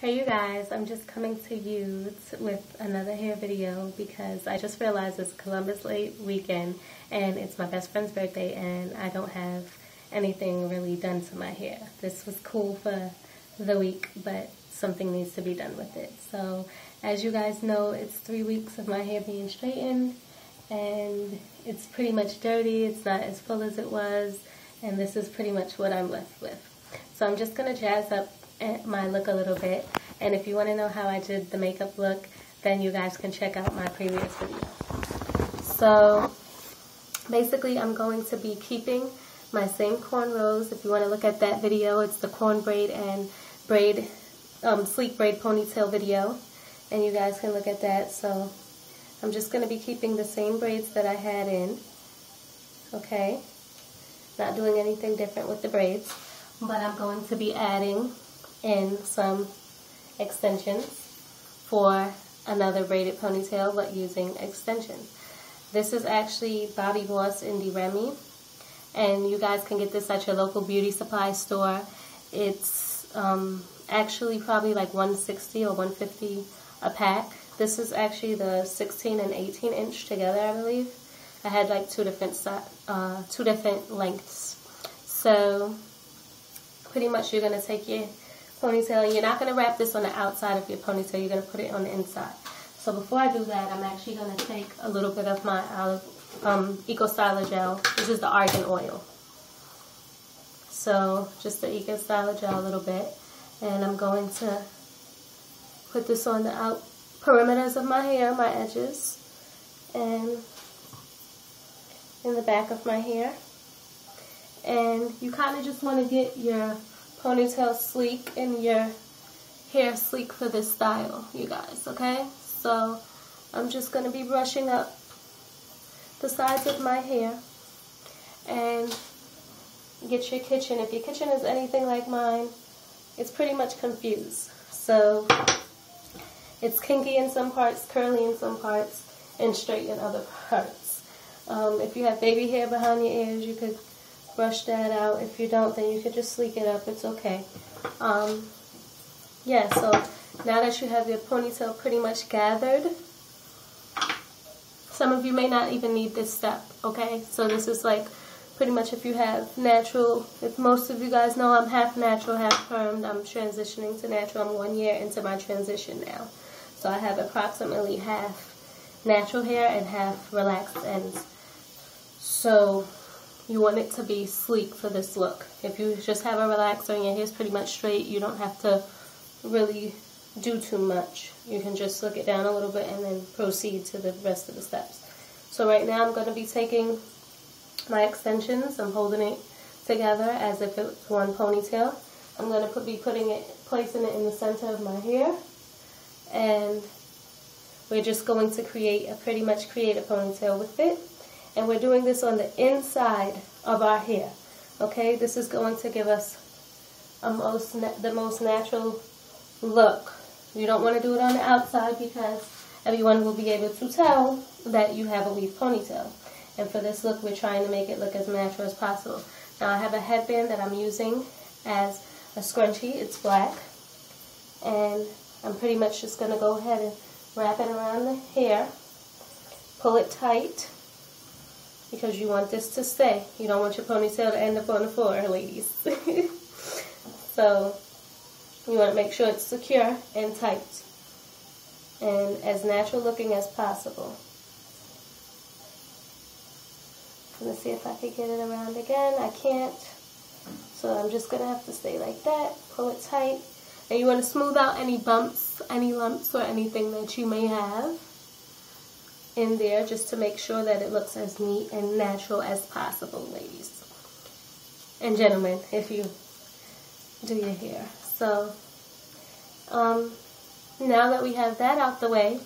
Hey you guys, I'm just coming to you with another hair video because I just realized it's Columbus Day weekend and it's my best friend's birthday and I don't have anything really done to my hair. This was cool for the week, but something needs to be done with it. So as you guys know, it's 3 weeks of my hair being straightened and it's pretty much dirty. It's not as full as it was, and this is pretty much what I'm left with. So I'm just going to jazz up my look a little bit, and if you want to know how I did the makeup look, then you guys can check out my previous video. So basically I'm going to be keeping my same cornrows. If you want to look at that video, it's the cornbraid and sleek braid ponytail video, and you guys can look at that. So I'm just going to be keeping the same braids that I had in, okay, not doing anything different with the braids, but I'm going to be adding in some extensions for another braided ponytail, but using extensions. This is actually Bobby Boss Indie Remy, and you guys can get this at your local beauty supply store. It's actually probably like $160 or $150 a pack. This is actually the 16 and 18 inch together, I believe. I had like two different lengths. So pretty much you're going to take your ponytail, and you're not going to wrap this on the outside of your ponytail, you're going to put it on the inside. So before I do that, I'm actually going to take a little bit of my Eco Styler gel. This is the argan oil. So just the Eco Styler gel a little bit, and I'm going to put this on the out perimeters of my hair, my edges, and in the back of my hair. And you kind of just want to get your ponytail sleek and your hair sleek for this style, you guys, okay? So I'm just going to be brushing up the sides of my hair. And get your kitchen. If your kitchen is anything like mine, it's pretty much confused. So it's kinky in some parts, curly in some parts, and straight in other parts. If you have baby hair behind your ears, you could brush that out. If you don't, then you could just sleek it up. It's okay. Yeah, so now that you have your ponytail pretty much gathered, some of you may not even need this step, okay? So this is like pretty much if you have natural, if most of you guys know I'm half natural, half permed. I'm transitioning to natural. I'm 1 year into my transition now. So I have approximately half natural hair and half relaxed ends. So you want it to be sleek for this look. If you just have a relaxer and your hair's pretty much straight, you don't have to really do too much. You can just look it down a little bit and then proceed to the rest of the steps. So right now I'm going to be taking my extensions. I'm holding it together as if it was one ponytail. I'm going to be placing it in the center of my hair, and we're just going to pretty much create a ponytail with it. And we're doing this on the inside of our hair, okay? This is going to give us the most natural look. You don't want to do it on the outside because everyone will be able to tell that you have a weave ponytail. And for this look, we're trying to make it look as natural as possible. Now I have a headband that I'm using as a scrunchie. It's black. And I'm pretty much just going to go ahead and wrap it around the hair. Pull it tight, because you want this to stay. You don't want your ponytail to end up on the floor, ladies. So you want to make sure it's secure and tight and as natural looking as possible. I'm going to see if I can get it around again. I can't. So I'm just going to have to stay like that. Pull it tight. And you want to smooth out any bumps, any lumps, or anything that you may have in there, just to make sure that it looks as neat and natural as possible, ladies and gentlemen, if you do your hair. So now that we have that out the way,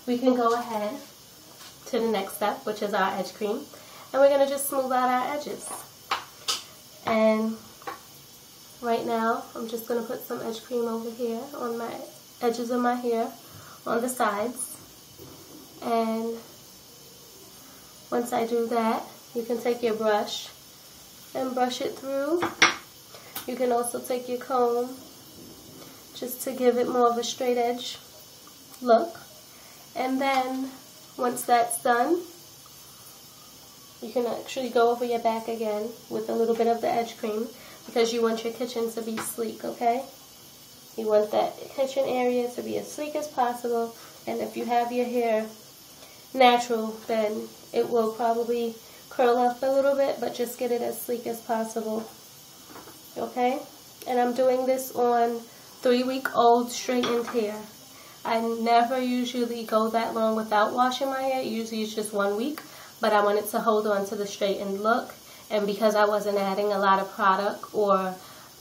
we can go ahead to the next step, which is our edge cream, and we're going to just smooth out our edges. And right now I'm just going to put some edge cream over here on my edges of my hair, on the sides. And once I do that, you can take your brush and brush it through. You can also take your comb just to give it more of a straight edge look. And then once that's done, you can actually go over your back again with a little bit of the edge cream because you want your kitchen to be sleek, okay? You want that kitchen area to be as sleek as possible, and if you have your hair natural, then it will probably curl up a little bit, but just get it as sleek as possible, okay? And I'm doing this on 3-week-old straightened hair. I never usually go that long without washing my hair. Usually it's just 1 week, but I wanted to hold on to the straightened look, and because I wasn't adding a lot of product or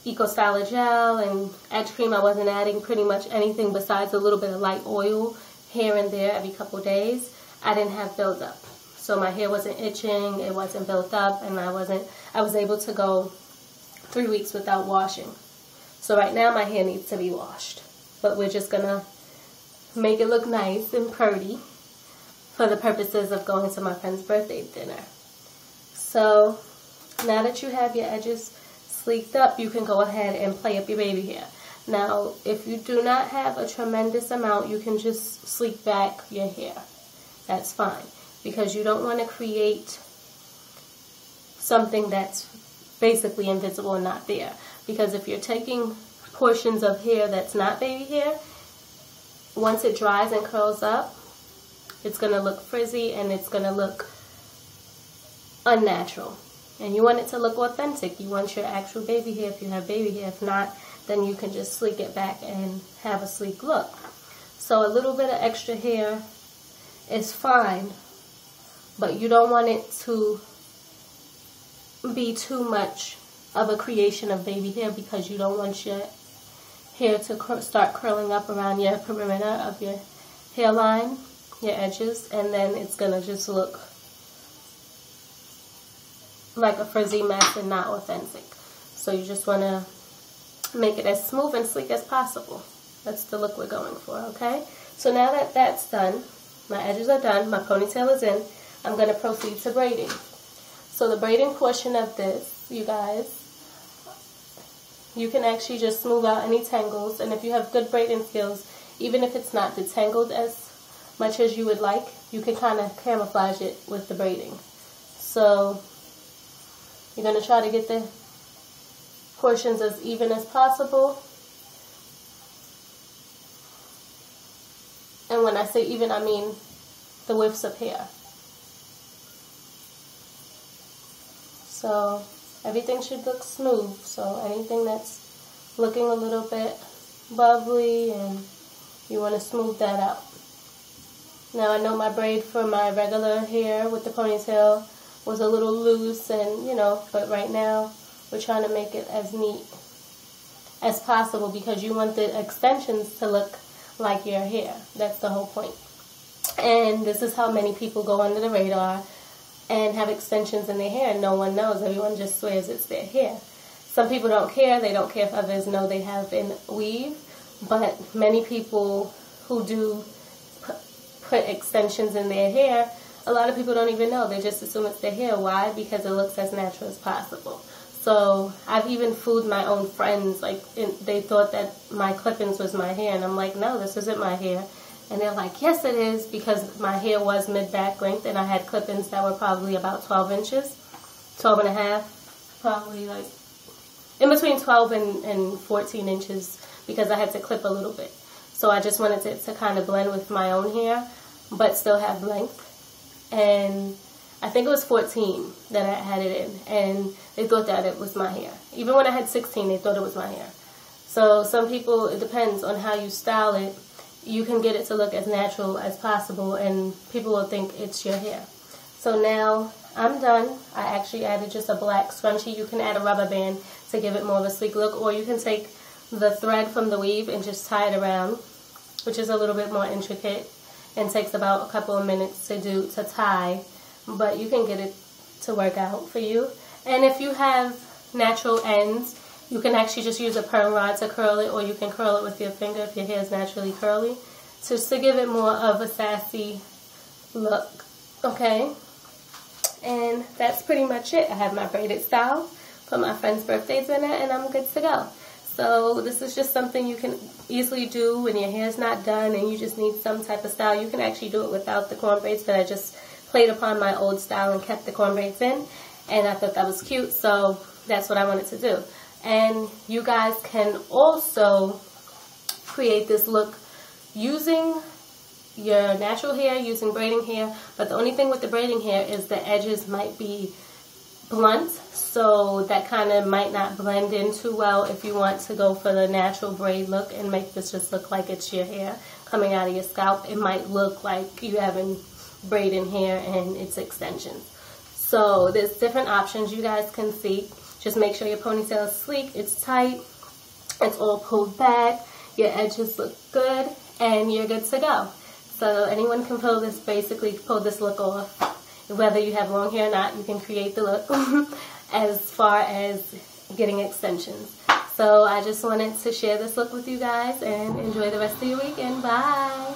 Eco Styler gel and edge cream, I wasn't adding pretty much anything besides a little bit of light oil here and there every couple days. I didn't have buildup, so my hair wasn't itching, it wasn't built up, and I was able to go 3 weeks without washing. So right now my hair needs to be washed, but we're just gonna make it look nice and pretty for the purposes of going to my friend's birthday dinner. So now that you have your edges sleeked up, you can go ahead and play up your baby hair. Now, if you do not have a tremendous amount, you can just sleek back your hair. That's fine, because you don't want to create something that's basically invisible and not there. Because if you're taking portions of hair that's not baby hair, once it dries and curls up, it's going to look frizzy and it's going to look unnatural. And you want it to look authentic. You want your actual baby hair if you have baby hair. If not, then you can just sleek it back and have a sleek look. So a little bit of extra hair is fine, but you don't want it to be too much of a creation of baby hair, because you don't want your hair to start curling up around your perimeter of your hairline, your edges, and then it's going to just look like a frizzy mess and not authentic. So you just want to make it as smooth and sleek as possible. That's the look we're going for, okay? So now that that's done, my edges are done, my ponytail is in, I'm going to proceed to braiding. So the braiding portion of this, you guys, you can actually just smooth out any tangles, and if you have good braiding skills, even if it's not detangled as much as you would like, you can kind of camouflage it with the braiding. So you're going to try to get the portions as even as possible. And when I say even, I mean the widths of hair. So everything should look smooth. So anything that's looking a little bit bubbly, and you want to smooth that out. Now I know my braid for my regular hair with the ponytail was a little loose, and but right now we're trying to make it as neat as possible, because you want the extensions to look like your hair. That's the whole point. And this is how many people go under the radar and have extensions in their hair, and no one knows. Everyone just swears it's their hair. Some people don't care. They don't care if others know they have in weave, but many people who do put extensions in their hair, a lot of people don't even know. They just assume it's their hair. Why? Because it looks as natural as possible. So I've even fooled my own friends. They thought that my clip-ins was my hair, and I'm like, no, this isn't my hair. And they're like, yes, it is, because my hair was mid-back length, and I had clip-ins that were probably about 12 inches, 12 and a half, probably like in between 12 and 14 inches, because I had to clip a little bit. So I just wanted it to kind of blend with my own hair, but still have length. And I think it was 14 that I had it in, and they thought that it was my hair. Even when I had 16, they thought it was my hair. So some people, it depends on how you style it. You can get it to look as natural as possible, and people will think it's your hair. So now I'm done. I actually added just a black scrunchie. You can add a rubber band to give it more of a sleek look, or you can take the thread from the weave and just tie it around, which is a little bit more intricate and takes about a couple of minutes to tie, but you can get it to work out for you. And if you have natural ends, you can actually just use a perm rod to curl it, or you can curl it with your finger if your hair is naturally curly, just to give it more of a sassy look, okay? And that's pretty much it. I have my braided style for my friend's birthday dinner, and I'm good to go. So this is just something you can easily do when your hair's not done and you just need some type of style. You can actually do it without the corn braids, but I just played upon my old style and kept the corn braids in, and I thought that was cute, so that's what I wanted to do. And you guys can also create this look using your natural hair, using braiding hair, but the only thing with the braiding hair is the edges might be blunt, so that kind of might not blend in too well. If you want to go for the natural braid look and make this just look like it's your hair coming out of your scalp, it might look like you having braiding hair and it's extensions. So there's different options you guys can see. Just make sure your ponytail is sleek, it's tight, it's all pulled back, your edges look good, and you're good to go. So anyone can pull this look off. Whether you have long hair or not, you can create the look as far as getting extensions. So I just wanted to share this look with you guys, and enjoy the rest of your weekend. Bye!